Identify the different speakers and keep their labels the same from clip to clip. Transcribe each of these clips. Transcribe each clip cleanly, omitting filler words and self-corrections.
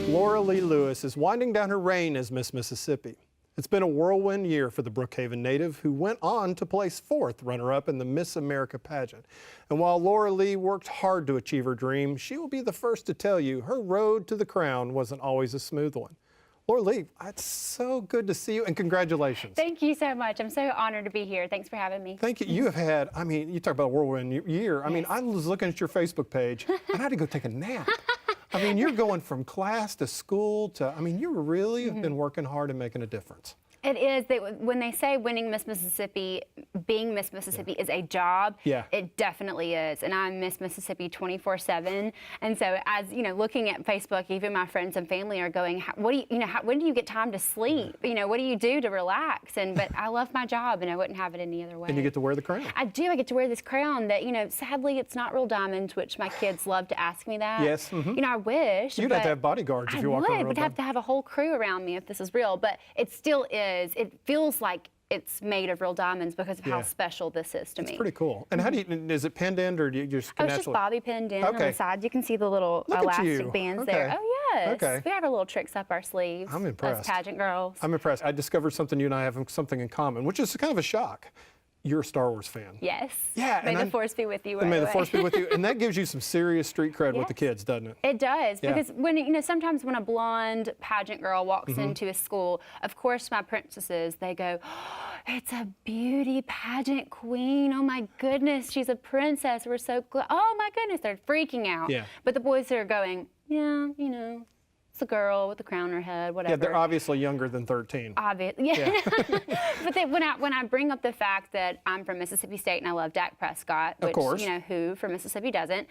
Speaker 1: Laura Lee Lewis is winding down her reign as Miss Mississippi. It's been a whirlwind year for the Brookhaven native, who went on to place 4th runner-up in the Miss America pageant. And while Laura Lee worked hard to achieve her dream, she will be the first to tell you her road to the crown wasn't always a smooth one. Laura Lee, it's so good to see you, and congratulations.
Speaker 2: Thank you so much. I'm so honored to be here. Thanks for having me.
Speaker 1: Thank you. You have had, I mean, you talk about a whirlwind year. I mean,
Speaker 2: Yes.
Speaker 1: I was looking at your Facebook page, and I had to go take a nap. I mean, you're going from class to school to, I mean, you really have been working hard and making a difference.
Speaker 2: It is. When they say winning Miss Mississippi, being Miss Mississippi is a job, it definitely is. And I'm Miss Mississippi 24/7. And so as, you know, looking at Facebook, even my friends and family are going, what do you, when do you get time to sleep? You know, what do you do to relax? But I love my job, and I wouldn't have it any other way.
Speaker 1: And you get to wear the crown.
Speaker 2: I do. I get to wear this crown that, you know, sadly it's not real diamonds, which my kids love to ask me that.
Speaker 1: Yes.
Speaker 2: You know, I wish.
Speaker 1: You'd have to have bodyguards if you walk around.
Speaker 2: I would have to have a whole crew around me if this is real, but it still is. It feels like it's made of real diamonds because of how special this is to me.
Speaker 1: It's pretty cool. And how do you, is it pinned in, or do you just
Speaker 2: naturally? It's just bobby pinned in on the side. You can see the little elastic bands there. Oh, yes. We have our little tricks up our sleeves.
Speaker 1: I'm impressed.
Speaker 2: Us pageant girls.
Speaker 1: I'm impressed. I discovered something, you and I have something in common, which is kind of a shock. You're a Star Wars fan.
Speaker 2: Yes.
Speaker 1: Yeah.
Speaker 2: May the force be with you.
Speaker 1: May the force be with you. And that gives you some serious street cred with the kids, doesn't it?
Speaker 2: It does, because when, you know, sometimes when a blonde pageant girl walks into a school, of course my princesses, they go, oh, it's a beauty pageant queen. Oh my goodness, she's a princess. We're so glad. Oh my goodness, they're freaking out.
Speaker 1: Yeah.
Speaker 2: But the boys are going, yeah, you know, it's a girl with a crown on her head, whatever.
Speaker 1: Yeah, they're obviously younger than 13.
Speaker 2: Obviously, yeah. But then when I bring up the fact that I'm from Mississippi State and I love Dak Prescott, which, you know, who from Mississippi doesn't,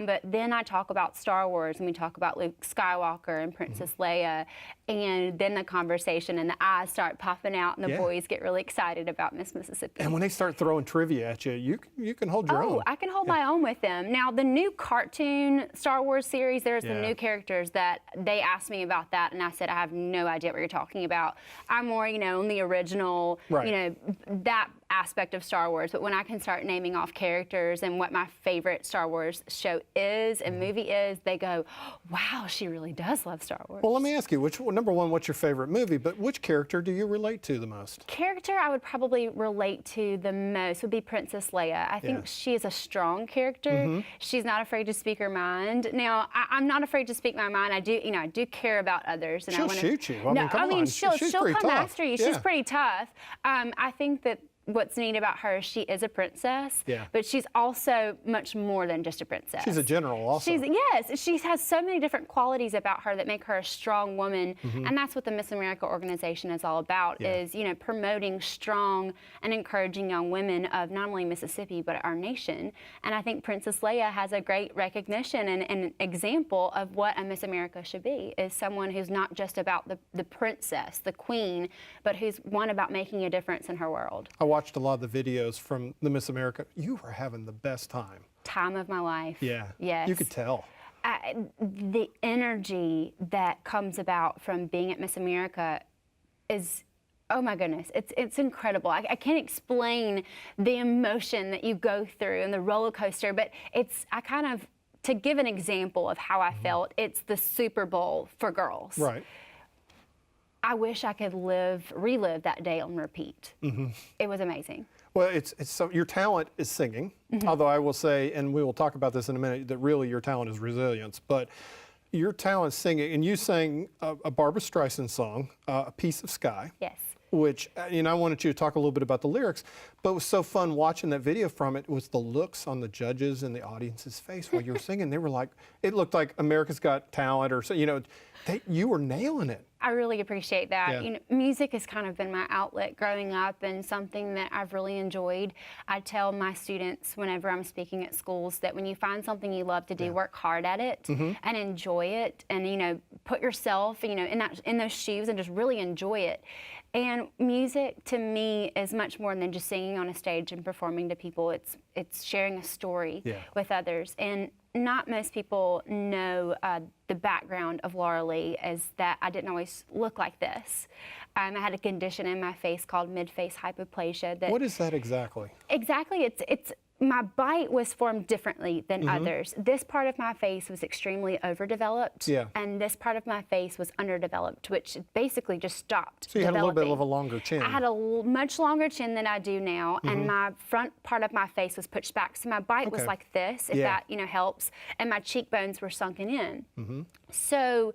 Speaker 2: but then I talk about Star Wars, and we talk about Luke Skywalker and Princess Leia, and then the conversation and the eyes start popping out, and the boys get really excited about Miss Mississippi.
Speaker 1: And when they start throwing trivia at you, you can hold your own.
Speaker 2: Oh, I can hold my own with them. Now, the new cartoon Star Wars series, there's some new characters that they asked me about that, and I said, I have no idea what you're talking about. I'm more, you know, on the original, you know, that aspect of Star Wars. But when I can start naming off characters and what my favorite Star Wars show is and movie is, they go, wow, she really does love Star Wars.
Speaker 1: Well, let me ask you, number one, what's your favorite movie, but which character do you relate to the most?
Speaker 2: Character I would probably relate to the most would be Princess Leia. I think she is a strong character. She's not afraid to speak her mind. Now, I'm not afraid to speak my mind. I do, you know, I do care about others. And
Speaker 1: she'll shoot you. I mean,
Speaker 2: she'll come after you.
Speaker 1: Yeah.
Speaker 2: She's pretty tough. I think that what's neat about her is she is a princess, but she's also much more than just a princess.
Speaker 1: She's a general also.
Speaker 2: Yes, she has so many different qualities about her that make her a strong woman, and that's what the Miss America organization is all about, is, you know, promoting strong and encouraging young women of not only Mississippi, but our nation. And I think Princess Leia has a great recognition and an example of what a Miss America should be, is someone who's not just about the princess, the queen, but who's one about making a difference in her world.
Speaker 1: I watched a lot of the videos from the Miss America. You were having the best time
Speaker 2: of my life.
Speaker 1: Yeah.
Speaker 2: Yes.
Speaker 1: You could tell.
Speaker 2: The energy that comes about from being at Miss America is, oh my goodness, it's incredible. I can't explain the emotion that you go through and the roller coaster, but to give an example of how I felt, it's the Super Bowl for girls.
Speaker 1: Right.
Speaker 2: I wish I could relive that day on repeat. It was amazing.
Speaker 1: Well, it's so your talent is singing, although I will say, and we will talk about this in a minute, that really your talent is resilience. But your talent is singing, and you sang a Barbra Streisand song, "A Piece of Sky."
Speaker 2: Yes.
Speaker 1: Which, you know, I wanted you to talk a little bit about the lyrics, but it was so fun watching that video from it, was the looks on the judges and the audience's face while you were singing. They were like, it looked like America's Got Talent, or so, you know, you were nailing it.
Speaker 2: I really appreciate that. You know, music has kind of been my outlet growing up, and something that I've really enjoyed. I tell my students whenever I'm speaking at schools that when you find something you love to do, work hard at it and enjoy it, and, you know, put yourself, you know, in those shoes and just really enjoy it. And music to me is much more than just singing on a stage and performing to people. It's sharing a story with others. And not most people know the background of Laura Lee is that I didn't always look like this. I had a condition in my face called mid-face hypoplasia.
Speaker 1: What is that exactly?
Speaker 2: Exactly, it's my bite was formed differently than others. This part of my face was extremely overdeveloped, and this part of my face was underdeveloped, which basically just stopped.
Speaker 1: So you had a little bit of a longer chin.
Speaker 2: I had a much longer chin than I do now, and my front part of my face was pushed back. So my bite was like this, if that helps, and my cheekbones were sunken in. So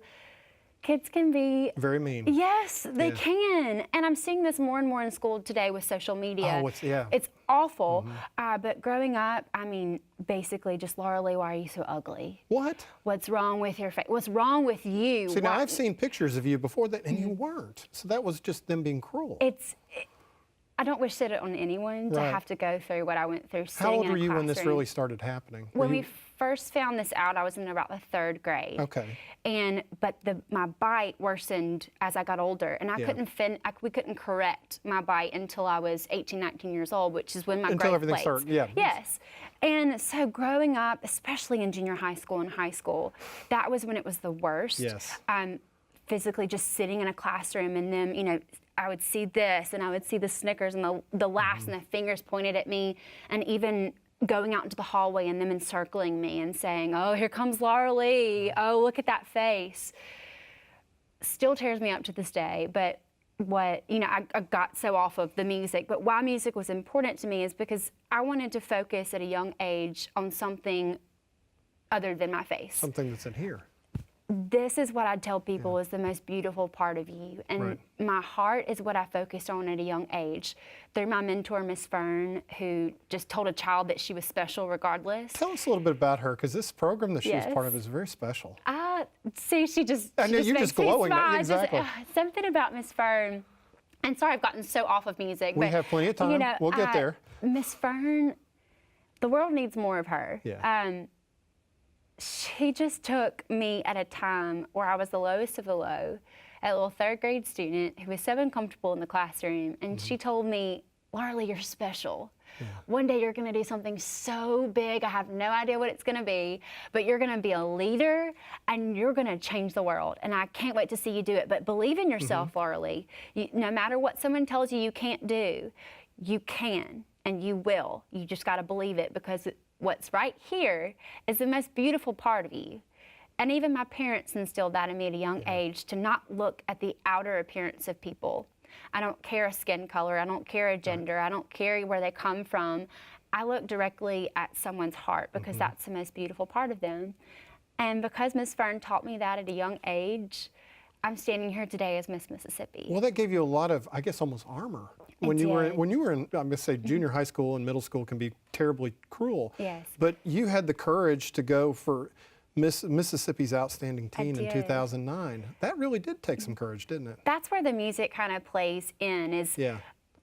Speaker 2: kids can be
Speaker 1: very mean.
Speaker 2: Yes, they can. And I'm seeing this more and more in school today with social media.
Speaker 1: Oh,
Speaker 2: it's awful. But growing up, I mean, basically just, Laura Lee, why are you so ugly?
Speaker 1: What?
Speaker 2: What's wrong with your face? What's wrong with you?
Speaker 1: See, now I've seen pictures of you before that, and you weren't. So that was just them being cruel.
Speaker 2: I don't wish it on anyone to have to go through what I went through.
Speaker 1: How old were you when this really started happening?
Speaker 2: When we first found this out, I was in about the 3rd grade.
Speaker 1: Okay.
Speaker 2: But my bite worsened as I got older, and we couldn't correct my bite until I was 18, 19 years old, which is when my growth plates.
Speaker 1: Started,
Speaker 2: Yes. And so growing up, especially in junior high school and high school, that was when it was the worst.
Speaker 1: Yes.
Speaker 2: Physically just sitting in a classroom, and then, I would see this, and I would see the snickers and the laughs and the fingers pointed at me, and even going out into the hallway and them encircling me and saying, "Oh, here comes Laura Lee. Oh, look at that face." Still tears me up to this day. But I got so off of the music. But why music was important to me is because I wanted to focus at a young age on something other than my face.
Speaker 1: Something that's in here.
Speaker 2: This is what I'd tell people is the most beautiful part of you. And my heart is what I focused on at a young age. Through my mentor, Miss Fern, who just told a child that she was special regardless.
Speaker 1: Tell us a little bit about her, because this program that she was part of is very special.
Speaker 2: See, she just
Speaker 1: I know, you're just glowing. Exactly.
Speaker 2: Something about Miss Fern. And sorry, I've gotten so off of music.
Speaker 1: We have plenty of time. We'll get there.
Speaker 2: Miss Fern, the world needs more of her.
Speaker 1: Yeah.
Speaker 2: She just took me at a time where I was the lowest of the low, a little 3rd grade student who was so uncomfortable in the classroom, and she told me, "Laura Lee, you're special. One day you're gonna do something so big, I have no idea what it's gonna be, but you're gonna be a leader and you're gonna change the world, and I can't wait to see you do it. But believe in yourself, Laura Lee. No matter what someone tells you can't do, you can and you will. You just gotta believe it, because what's right here is the most beautiful part of you." And even my parents instilled that in me at a young age, to not look at the outer appearance of people. I don't care a skin color, I don't care a gender, I don't care where they come from. I look directly at someone's heart, because that's the most beautiful part of them. And because Miss Fern taught me that at a young age, I'm standing here today as Miss Mississippi.
Speaker 1: Well, that gave you a lot of, I guess, almost armor. When you were in, I'm going to say, junior high school and middle school can be terribly cruel.
Speaker 2: Yes.
Speaker 1: But you had the courage to go for Mississippi's Outstanding Teen in 2009. That really did take some courage, didn't it?
Speaker 2: That's where the music kind of plays in, is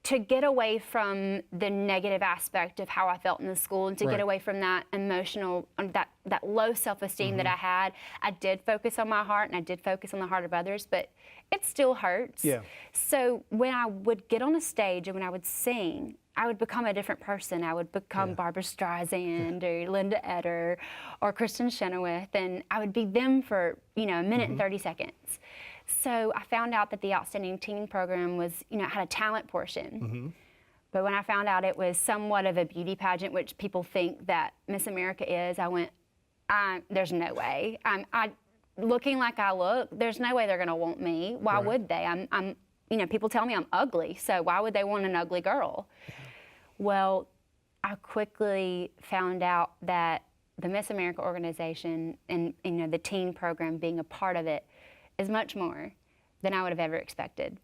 Speaker 2: to get away from the negative aspect of how I felt in the school, and to get away from that emotional, that low self-esteem that I had. I did focus on my heart, and I did focus on the heart of others, but it still hurts.
Speaker 1: Yeah.
Speaker 2: So when I would get on a stage and when I would sing, I would become a different person. I would become Barbara Streisand or Linda Eder or Kristen Chenoweth, and I would be them for, a minute and 30 seconds. So I found out that the Outstanding Teen program was, had a talent portion. But when I found out it was somewhat of a beauty pageant, which people think that Miss America is, I went, there's no way. Looking like I look, there's no way they're gonna want me. Why would they? I'm people tell me I'm ugly, so why would they want an ugly girl? Well, I quickly found out that the Miss America organization and the teen program, being a part of it, is much more than I would have ever expected.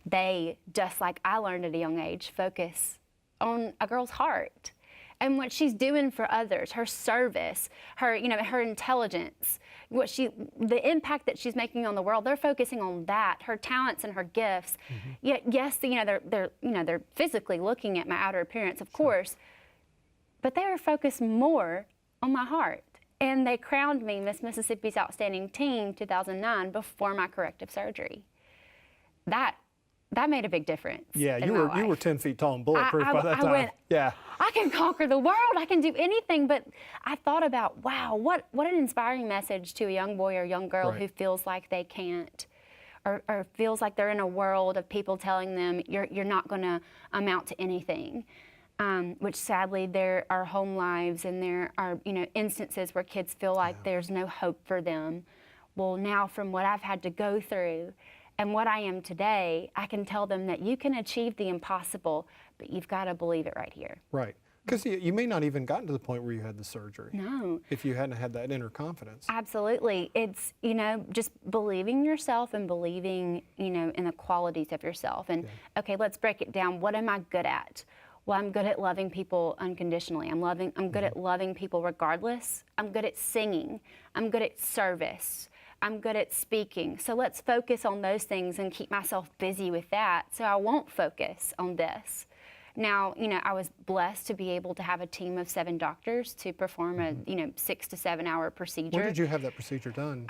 Speaker 2: They, just like I learned at a young age, focus on a girl's heart and what she's doing for others, her service, her, her intelligence, the impact that she's making on the world. They're focusing on that, her talents and her gifts. Yet, yes, they're physically looking at my outer appearance, of course, but they were focused more on my heart. And they crowned me Miss Mississippi's Outstanding Teen 2009 before my corrective surgery. That that made a big difference.
Speaker 1: Yeah,
Speaker 2: in
Speaker 1: you
Speaker 2: my
Speaker 1: were
Speaker 2: life.
Speaker 1: 10 feet tall and bulletproof by that time.
Speaker 2: I went,
Speaker 1: yeah.
Speaker 2: I can conquer the world. I can do anything. But I thought about, wow, what an inspiring message to a young boy or young girl
Speaker 1: Right.
Speaker 2: who feels like they can't, or feels like they're in a world of people telling them you're not going to amount to anything. Which sadly there are home lives and there are instances where kids feel like there's no hope for them. Well, now from what I've had to go through and what I am today, I can tell them that you can achieve the impossible, but you've got to believe it right here.
Speaker 1: Right. Because you may not even gotten to the point where you had the surgery.
Speaker 2: No.
Speaker 1: If you hadn't had that inner confidence.
Speaker 2: Absolutely. It's, just believing yourself and believing, in the qualities of yourself. And okay, let's break it down. What am I good at? Well, I'm good at loving people unconditionally. I'm good at loving people regardless. I'm good at singing. I'm good at service. I'm good at speaking. So let's focus on those things and keep myself busy with that so I won't focus on this. Now, I was blessed to be able to have a team of 7 doctors to perform a, 6 to 7 hour procedure.
Speaker 1: Where did you have that procedure done?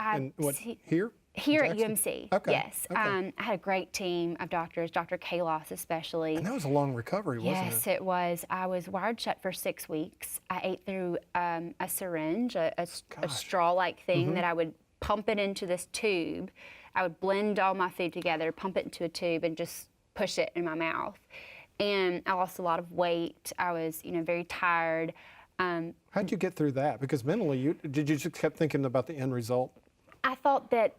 Speaker 1: Here?
Speaker 2: Here at
Speaker 1: Jackson?
Speaker 2: UMC,
Speaker 1: Okay.
Speaker 2: yes.
Speaker 1: Okay.
Speaker 2: I had a great team of doctors, Dr. Kalos especially.
Speaker 1: And that was a long recovery, wasn't it?
Speaker 2: Yes, it was. I was wired shut for 6 weeks. I ate through a syringe, a straw-like thing that I would pump it into this tube. I would blend all my food together, pump it into a tube, and just push it in my mouth. And I lost a lot of weight. I was, very tired.
Speaker 1: How'd you get through that? Because mentally, did you just kept thinking about the end result?
Speaker 2: I thought that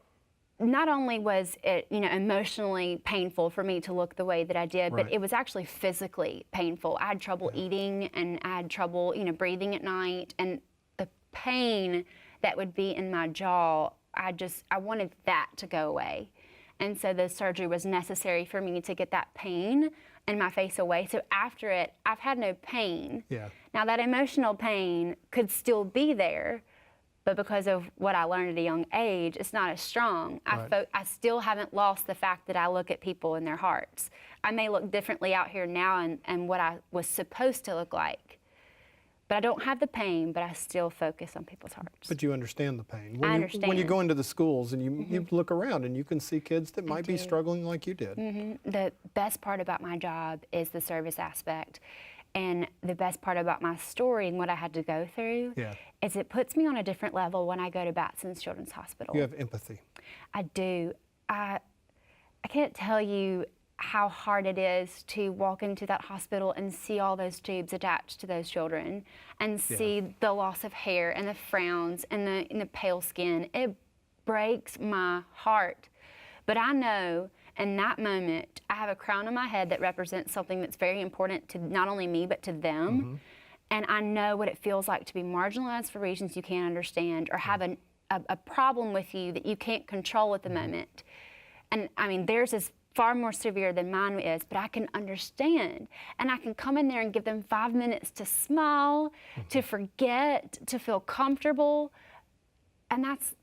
Speaker 2: not only was it, emotionally painful for me to look the way that I did, but it was actually physically painful. I had trouble eating and I had trouble, breathing at night. And the pain that would be in my jaw, I wanted that to go away. And so the surgery was necessary for me to get that pain in my face away. So after it, I've had no pain.
Speaker 1: Yeah.
Speaker 2: Now that emotional pain could still be there, but because of what I learned at a young age, it's not as strong.
Speaker 1: Right.
Speaker 2: I still haven't lost the fact that I look at people in their hearts. I may look differently out here now and what I was supposed to look like. But I don't have the pain, but I still focus on people's hearts.
Speaker 1: But you understand the pain.
Speaker 2: I understand.
Speaker 1: When you go into the schools and you look around and you can see kids that might be struggling like you did.
Speaker 2: The best part about my job is the service aspect. And the best part about my story and what I had to go through is it puts me on a different level when I go to Batson's Children's Hospital.
Speaker 1: You have empathy.
Speaker 2: I do. I can't tell you how hard it is to walk into that hospital and see all those tubes attached to those children and see the loss of hair and the frowns and the pale skin. It breaks my heart. But I know in that moment, I have a crown on my head that represents something that's very important to not only me, but to them. And I know what it feels like to be marginalized for reasons you can't understand or have a problem with you that you can't control at the moment. And I mean, theirs is far more severe than mine is, but I can understand. And I can come in there and give them 5 minutes to smile, to forget, to feel comfortable. And that's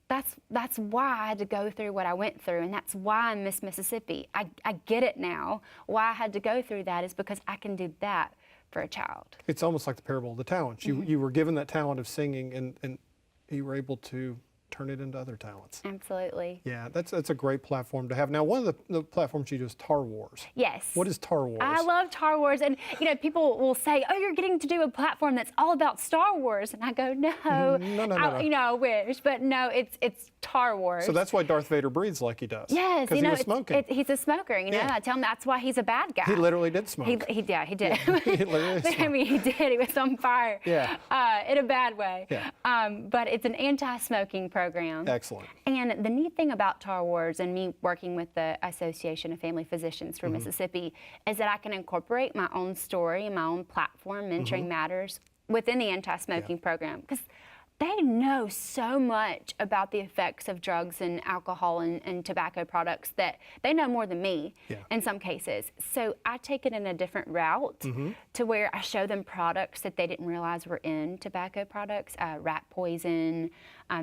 Speaker 2: why I had to go through what I went through, and that's why I'm Miss Mississippi. I get it now. Why I had to go through that is because I can do that for a child.
Speaker 1: It's almost like the parable of the talents. You were given that talent of singing and you were able to turn it into other talents.
Speaker 2: Absolutely.
Speaker 1: Yeah, that's a great platform to have. Now, one of the platforms you do is Tar Wars.
Speaker 2: Yes.
Speaker 1: What is Tar Wars?
Speaker 2: I love Tar Wars, and people will say, "Oh, you're getting to do a platform that's all about Star Wars," and I go, "No,
Speaker 1: No.
Speaker 2: I wish, but no, it's Tar Wars."
Speaker 1: So that's why Darth Vader breathes like he does.
Speaker 2: Yes,
Speaker 1: because he was smoking.
Speaker 2: He's a smoker. I tell him that's why he's a bad guy.
Speaker 1: He literally did smoke.
Speaker 2: He did.
Speaker 1: Yeah, he literally
Speaker 2: But, I mean, he did. He was on fire.
Speaker 1: Yeah.
Speaker 2: In a bad way.
Speaker 1: Yeah.
Speaker 2: But it's an anti-smoking program.
Speaker 1: Excellent.
Speaker 2: And the neat thing about Tar Wars and me working with the Association of Family Physicians for Mississippi is that I can incorporate my own story and my own platform, Mentoring Matters, within the anti-smoking program. Because they know so much about the effects of drugs and alcohol and tobacco products that they know more than me in some cases. So I take it in a different route to where I show them products that they didn't realize were in tobacco products, rat poison,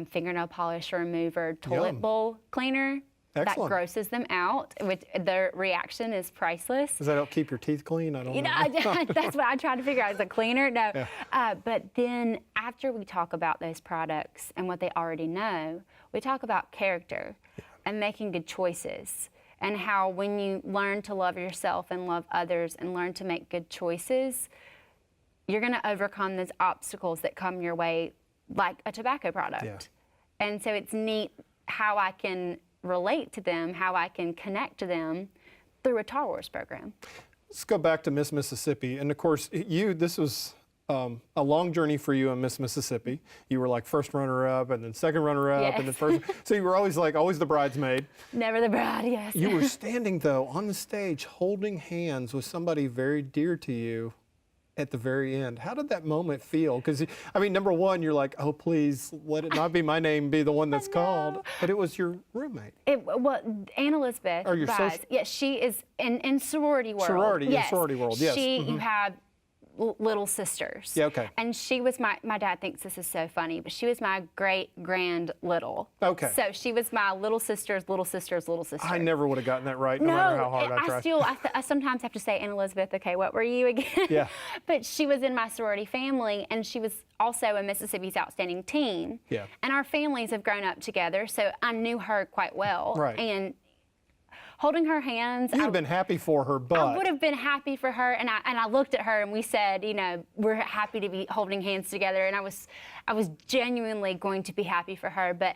Speaker 2: fingernail polish remover, toilet bowl cleaner.
Speaker 1: Excellent.
Speaker 2: That grosses them out, which their reaction is priceless.
Speaker 1: Does that help keep your teeth clean? I don't know.
Speaker 2: That's what I tried to figure out, is a cleaner. No. Yeah. But then after we talk about those products and what they already know, we talk about character and making good choices and how when you learn to love yourself and love others and learn to make good choices, you're going to overcome those obstacles that come your way, like a tobacco product.
Speaker 1: Yeah.
Speaker 2: And so it's neat how I can relate to them, how I can connect to them through a Tar Wars program.
Speaker 1: Let's go back to Miss Mississippi. And of course, this was a long journey for you in Miss Mississippi. You were like first runner-up and then second runner-up
Speaker 2: Yes.
Speaker 1: and then first. So you were always the bridesmaid.
Speaker 2: Never the bride, yes.
Speaker 1: You were standing though on the stage holding hands with somebody very dear to you at the very end. How did that moment feel? Because, I mean, number one, you're like, oh, please let it not be my name be the one that's called. But it was your roommate.
Speaker 2: Well, Anne Elizabeth.
Speaker 1: Or your
Speaker 2: Vaz,
Speaker 1: social-
Speaker 2: yeah, she is in sorority world.
Speaker 1: Sorority, in
Speaker 2: yes.
Speaker 1: sorority world, yes.
Speaker 2: You have little sisters.
Speaker 1: Yeah, okay.
Speaker 2: And she was my dad thinks this is so funny, but she was my great grand little.
Speaker 1: Okay.
Speaker 2: So she was my little sister's little sister's little sister.
Speaker 1: I never would have gotten that right, no matter how hard I tried.
Speaker 2: I sometimes have to say, Anne Elizabeth, okay, what were you again?
Speaker 1: Yeah.
Speaker 2: But she was in my sorority family, and she was also a Mississippi's Outstanding Teen.
Speaker 1: Yeah.
Speaker 2: And our families have grown up together, so I knew her quite well.
Speaker 1: Right.
Speaker 2: And holding her hands,
Speaker 1: You'd have been happy for her, but
Speaker 2: I would have been happy for her, and I looked at her and we said, you know, we're happy to be holding hands together, and I was genuinely going to be happy for her, but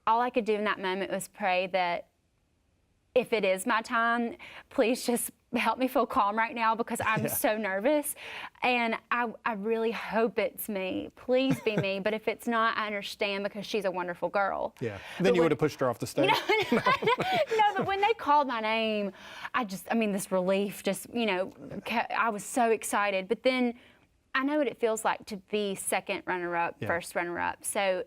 Speaker 2: all I could do in that moment was pray that if it is my time, please just help me feel calm right now, because I'm so nervous, and I really hope it's me. Please be me, but if it's not, I understand, because she's a wonderful girl.
Speaker 1: yeah. Then you would have pushed her off the stage.
Speaker 2: No, but when they called my name, this relief just, I was so excited. But then I know what it feels like to be second runner-up, first runner-up. So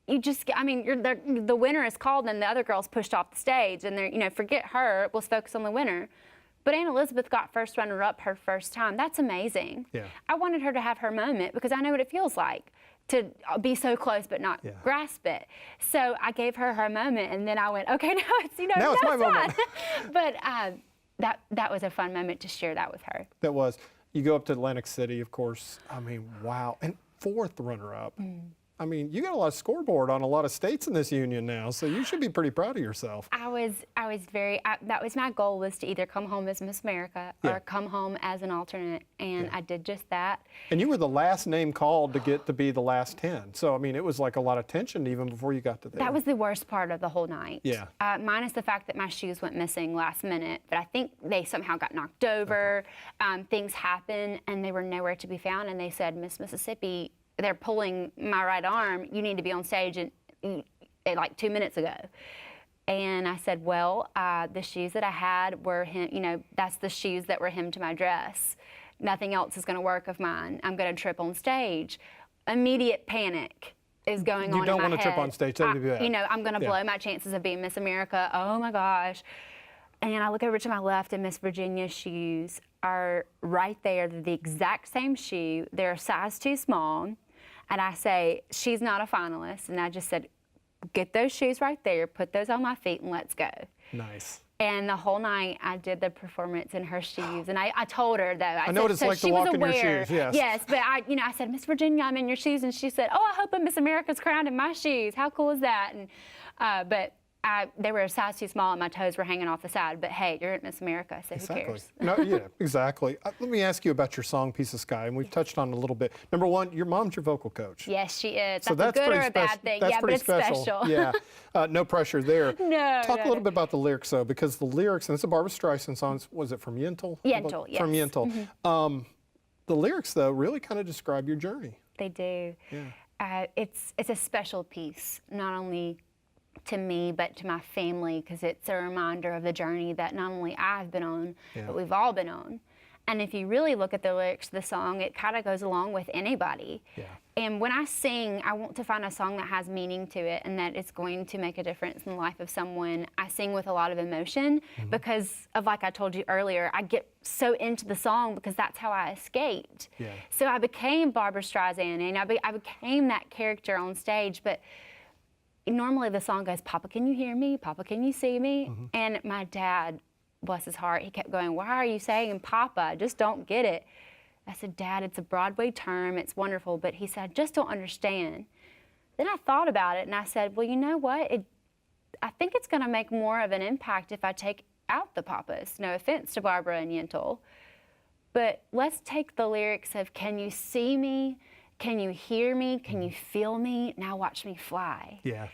Speaker 2: you just, the winner is called, and the other girl's pushed off the stage, and they're, forget her, let's focus on the winner. But Anne Elizabeth got first runner-up her first time. That's amazing.
Speaker 1: Yeah.
Speaker 2: I wanted her to have her moment, because I know what it feels like to be so close but not grasp it. So I gave her her moment, and then I went, okay, now it's,
Speaker 1: now it's my moment.
Speaker 2: But that was a fun moment to share that with her.
Speaker 1: That was. You go up to Atlantic City, of course. I mean, wow. And fourth runner-up. I mean, you got a lot of scoreboard on a lot of states in this union now, so you should be pretty proud of yourself.
Speaker 2: I was that was my goal, was to either come home as Miss America or come home as an alternate, and I did just that.
Speaker 1: And you were the last name called to get to be the last 10. So, I mean, it was like a lot of tension even before you got to there.
Speaker 2: That was the worst part of the whole night.
Speaker 1: Yeah.
Speaker 2: Minus the fact that my shoes went missing last minute, but I think they somehow got knocked over. Things happened, and they were nowhere to be found, and they said, Miss Mississippi, they're pulling my right arm, you need to be on stage like 2 minutes ago. And I said, well, the shoes that I had were that's the shoes that were hemmed to my dress. Nothing else is going to work of mine. I'm going to trip on stage. Immediate panic is going on in my head.
Speaker 1: You don't want to trip on stage, that would be bad.
Speaker 2: I'm going to blow my chances of being Miss America. Oh my gosh. And I look over to my left, and Miss Virginia's shoes are right there. They're the exact same shoe. They're a size too small. And I say, she's not a finalist. And I just said, get those shoes right there, put those on my feet, and let's go.
Speaker 1: Nice.
Speaker 2: And the whole night, I did the performance in her shoes. And I told her, though. I
Speaker 1: know what it's like to walk in your shoes, yes.
Speaker 2: Yes, but I said, Miss Virginia, I'm in your shoes. And she said, oh, I hope a Miss America's crowned in my shoes. How cool is that? And they were a size too small, and my toes were hanging off the side. But hey, you're at Miss America, so who cares?
Speaker 1: No, yeah, exactly. Let me ask you about your song, Piece of Sky, and we've touched on it a little bit. Number one, your mom's your vocal coach.
Speaker 2: Yes, she is.
Speaker 1: So
Speaker 2: that's a good or a bad thing.
Speaker 1: That's
Speaker 2: yeah, but it's special.
Speaker 1: Yeah, no pressure there.
Speaker 2: No.
Speaker 1: Talk a little bit about the lyrics, though, because the lyrics, and it's a Barbra Streisand song. Was it from Yentl?
Speaker 2: Yentl, yes.
Speaker 1: From Yentl. The lyrics, though, really kind of describe your journey.
Speaker 2: They do. Yeah. It's a special piece, not only to me, but to my family, because it's a reminder of the journey that not only I've been on, but we've all been on. And if you really look at the lyrics of the song, it kind of goes along with anybody. Yeah. And when I sing, I want to find a song that has meaning to it and that it's going to make a difference in the life of someone. I sing with a lot of emotion because of, like I told you earlier, I get so into the song because that's how I escaped. Yeah. So I became Barbra Streisand, and I became that character on stage, but normally the song goes, Papa, can you hear me? Papa, can you see me? And my dad, bless his heart, he kept going, why are you saying Papa? I just don't get it. I said, Dad, it's a Broadway term. It's wonderful. But he said, I just don't understand. Then I thought about it, and I said, well, you know what? I think it's going to make more of an impact if I take out the papas. No offense to Barbara and Yentl. But let's take the lyrics of, can you see me? Can you hear me? Can you feel me? Now watch me fly.
Speaker 1: Yeah.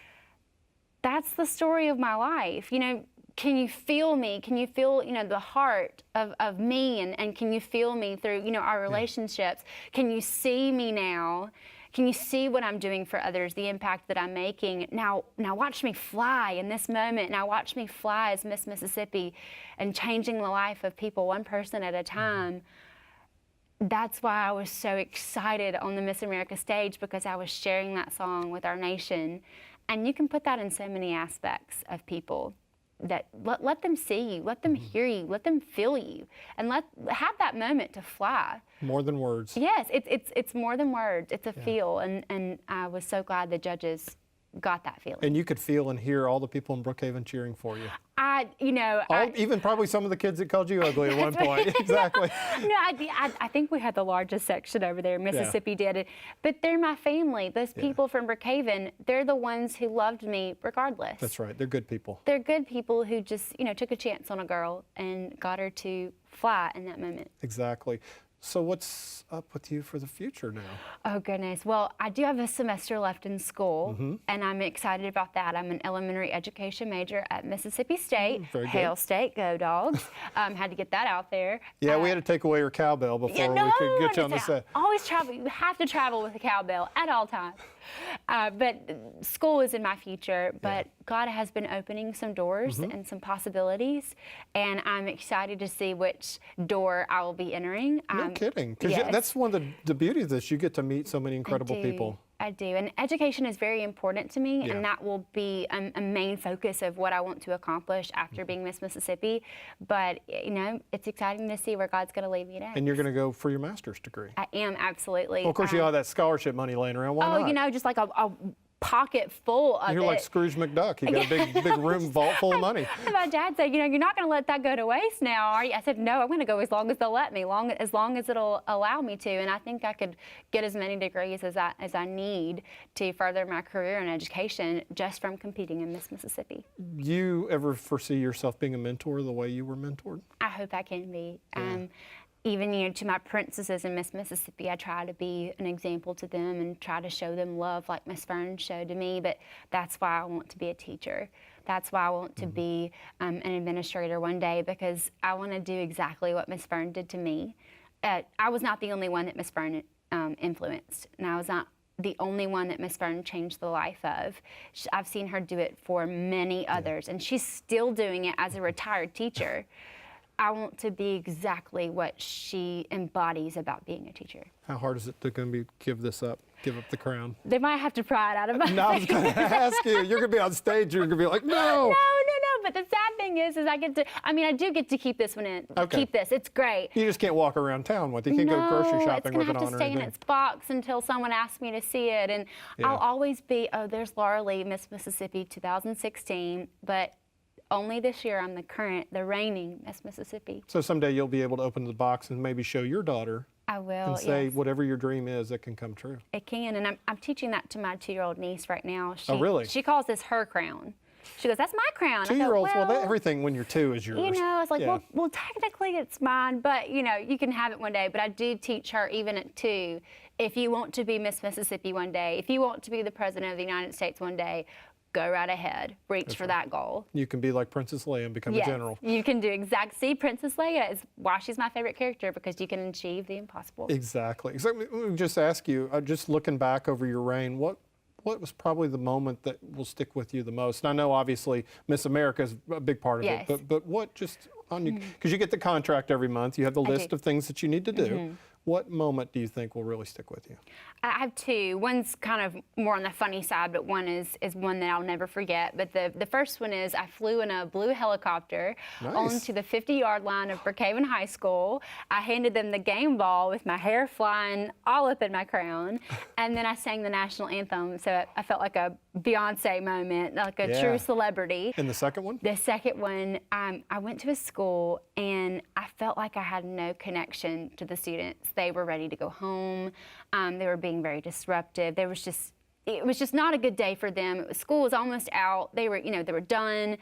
Speaker 2: That's the story of my life. You know, can you feel me? Can you feel, you know, the heart of me? And can you feel me through, you know, our relationships? Can you see me now? Can you see what I'm doing for others, the impact that I'm making? Now watch me fly in this moment. Now watch me fly as Miss Mississippi and changing the life of people one person at a time. That's why I was so excited on the Miss America stage, because I was sharing that song with our nation. And you can put that in so many aspects of people. That let them see you, let them hear you, let them feel you, and have that moment to fly.
Speaker 1: More than words.
Speaker 2: Yes, it's more than words. It's a feel, and I was so glad the judges got that feeling.
Speaker 1: And you could feel and hear all the people in Brookhaven cheering for you.
Speaker 2: Even
Speaker 1: probably some of the kids that called you ugly at one point. Exactly.
Speaker 2: No, I think we had the largest section over there. Mississippi did it. But they're my family. Those people from Brookhaven, they're the ones who loved me regardless.
Speaker 1: That's right. They're good people.
Speaker 2: They're good people who just, you know, took a chance on a girl and got her to fly in that moment.
Speaker 1: Exactly. So what's up with you for the future now?
Speaker 2: Oh, goodness. Well, I do have a semester left in school, and I'm excited about that. I'm an elementary education major at Mississippi State.
Speaker 1: Very good.
Speaker 2: Hail State, go Dogs. Had to get that out there.
Speaker 1: Yeah, we had to take away your cowbell before we could get you on the set.
Speaker 2: Always travel. You have to travel with a cowbell at all times. But school is in my future, but God has been opening some doors and some possibilities, and I'm excited to see which door I will be entering.
Speaker 1: No kidding, because that's one of the beauties of this. You get to meet so many incredible people.
Speaker 2: I do, and education is very important to me, and that will be a main focus of what I want to accomplish after being Miss Mississippi. But, you know, it's exciting to see where God's going to lead me next.
Speaker 1: And you're going to go for your master's degree.
Speaker 2: I am, absolutely.
Speaker 1: Well, of course, you have that scholarship money laying around. Why not?
Speaker 2: You know, just like a pocket full of
Speaker 1: You're like Scrooge McDuck. You got a big room vault full of money.
Speaker 2: My dad said, you know, you're not going to let that go to waste now, are you? I said, no, I'm going to go as long as they'll let me, as long as it'll allow me to. And I think I could get as many degrees as I need to further my career in education just from competing in Miss Mississippi.
Speaker 1: You ever foresee yourself being a mentor the way you were mentored?
Speaker 2: I hope I can be. Even, you know, to my princesses in Miss Mississippi, I try to be an example to them and try to show them love like Miss Fern showed to me. But that's why I want to be a teacher. That's why I want to be an administrator one day, because I want to do exactly what Miss Fern did to me. I was not the only one that Miss Fern influenced, and I was not the only one that Miss Fern changed the life of. I've seen her do it for many others, and she's still doing it as a retired teacher. I want to be exactly what she embodies about being a teacher.
Speaker 1: How hard is it to give this up, give up the crown?
Speaker 2: They might have to pry it out of my face.
Speaker 1: No, I was going to ask you. You're going to be on stage. You're going to be like, no.
Speaker 2: No. But the sad thing is I do get to keep this one in.
Speaker 1: Okay.
Speaker 2: Keep this. It's great.
Speaker 1: You just can't walk around town with it. You can't go grocery shopping with it on or anything.
Speaker 2: No, it's going to have to stay in its box until someone asks me to see it. And I'll always be, there's Laura Lee, Miss Mississippi 2016. But only this year I'm the reigning Miss Mississippi.
Speaker 1: So someday you'll be able to open the box and maybe show your daughter.
Speaker 2: I will,
Speaker 1: and say whatever your dream is, it can come true.
Speaker 2: It can, and I'm teaching that to my 2-year-old niece right now.
Speaker 1: Oh, really?
Speaker 2: She calls this her crown. She goes, that's my crown.
Speaker 1: 2-year-olds, everything when you're 2 is yours.
Speaker 2: You know, I was like, well, technically it's mine, but, you know, you can have it one day. But I do teach her, even at 2, if you want to be Miss Mississippi one day, if you want to be the President of the United States one day, go right ahead, reach for that goal.
Speaker 1: You can be like Princess Leia and become a general.
Speaker 2: You can do See, Princess Leia is why she's my favorite character, because you can achieve the impossible.
Speaker 1: Exactly. So let me just ask you, just looking back over your reign, what was probably the moment that will stick with you the most? And I know obviously Miss America is a big part of it, but what just on you, because you get the contract every month, you have the list of things that you need to do. What moment do you think will really stick with you?
Speaker 2: I have 2. One's kind of more on the funny side, but one is one that I'll never forget. But the first one is I flew in a blue helicopter onto the 50-yard line of Brookhaven High School. I handed them the game ball with my hair flying all up in my crown, and then I sang the national anthem. So I felt like a Beyonce moment, like a true celebrity.
Speaker 1: And the second one?
Speaker 2: The second one, I went to a school and I felt like I had no connection to the students. They were ready to go home. They were being very disruptive. There was just, it was just not a good day for them. School was almost out. They were done.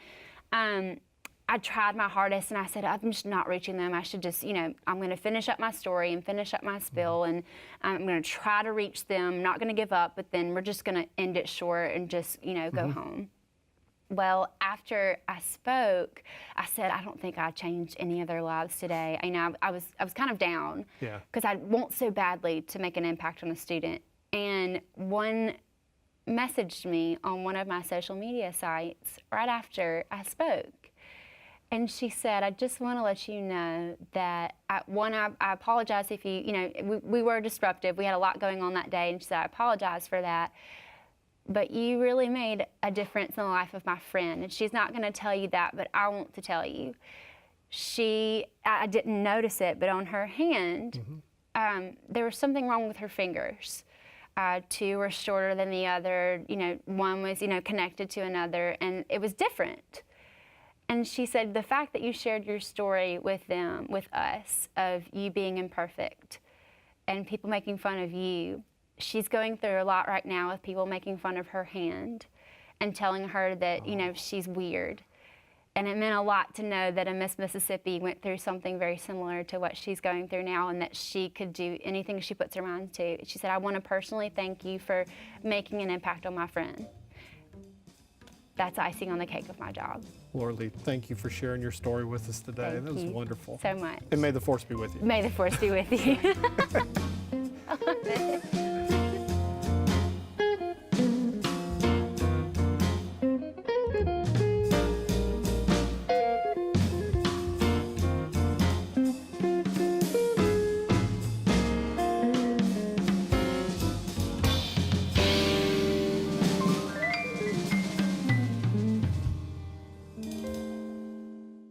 Speaker 2: I tried my hardest, and I said, I'm just not reaching them. I should just, I'm going to finish up my story and finish up my spiel, and I'm going to try to reach them. I'm not going to give up, but then we're just going to end it short and just, go home. Well, after I spoke, I said, I don't think I changed any of their lives today. I was kind of down because I want so badly to make an impact on a student. And one messaged me on one of my social media sites right after I spoke. And she said, I just want to let you know that, I apologize if we were disruptive. We had a lot going on that day. And she said, I apologize for that. But you really made a difference in the life of my friend. And she's not going to tell you that, but I want to tell you. I didn't notice it, but on her hand, there was something wrong with her fingers. Two were shorter than the other. One was, connected to another, and it was different. And she said, the fact that you shared your story with us, of you being imperfect and people making fun of you, she's going through a lot right now with people making fun of her hand and telling her that, she's weird. And it meant a lot to know that a Miss Mississippi went through something very similar to what she's going through now, and that she could do anything she puts her mind to. She said, I want to personally thank you for making an impact on my friend. That's icing on the cake of my job.
Speaker 1: Laura Lee, thank you for sharing your story with us today.
Speaker 2: Thank
Speaker 1: that was
Speaker 2: you
Speaker 1: wonderful.
Speaker 2: so much.
Speaker 1: And may the force be with you.
Speaker 2: May the force be with you. I love it.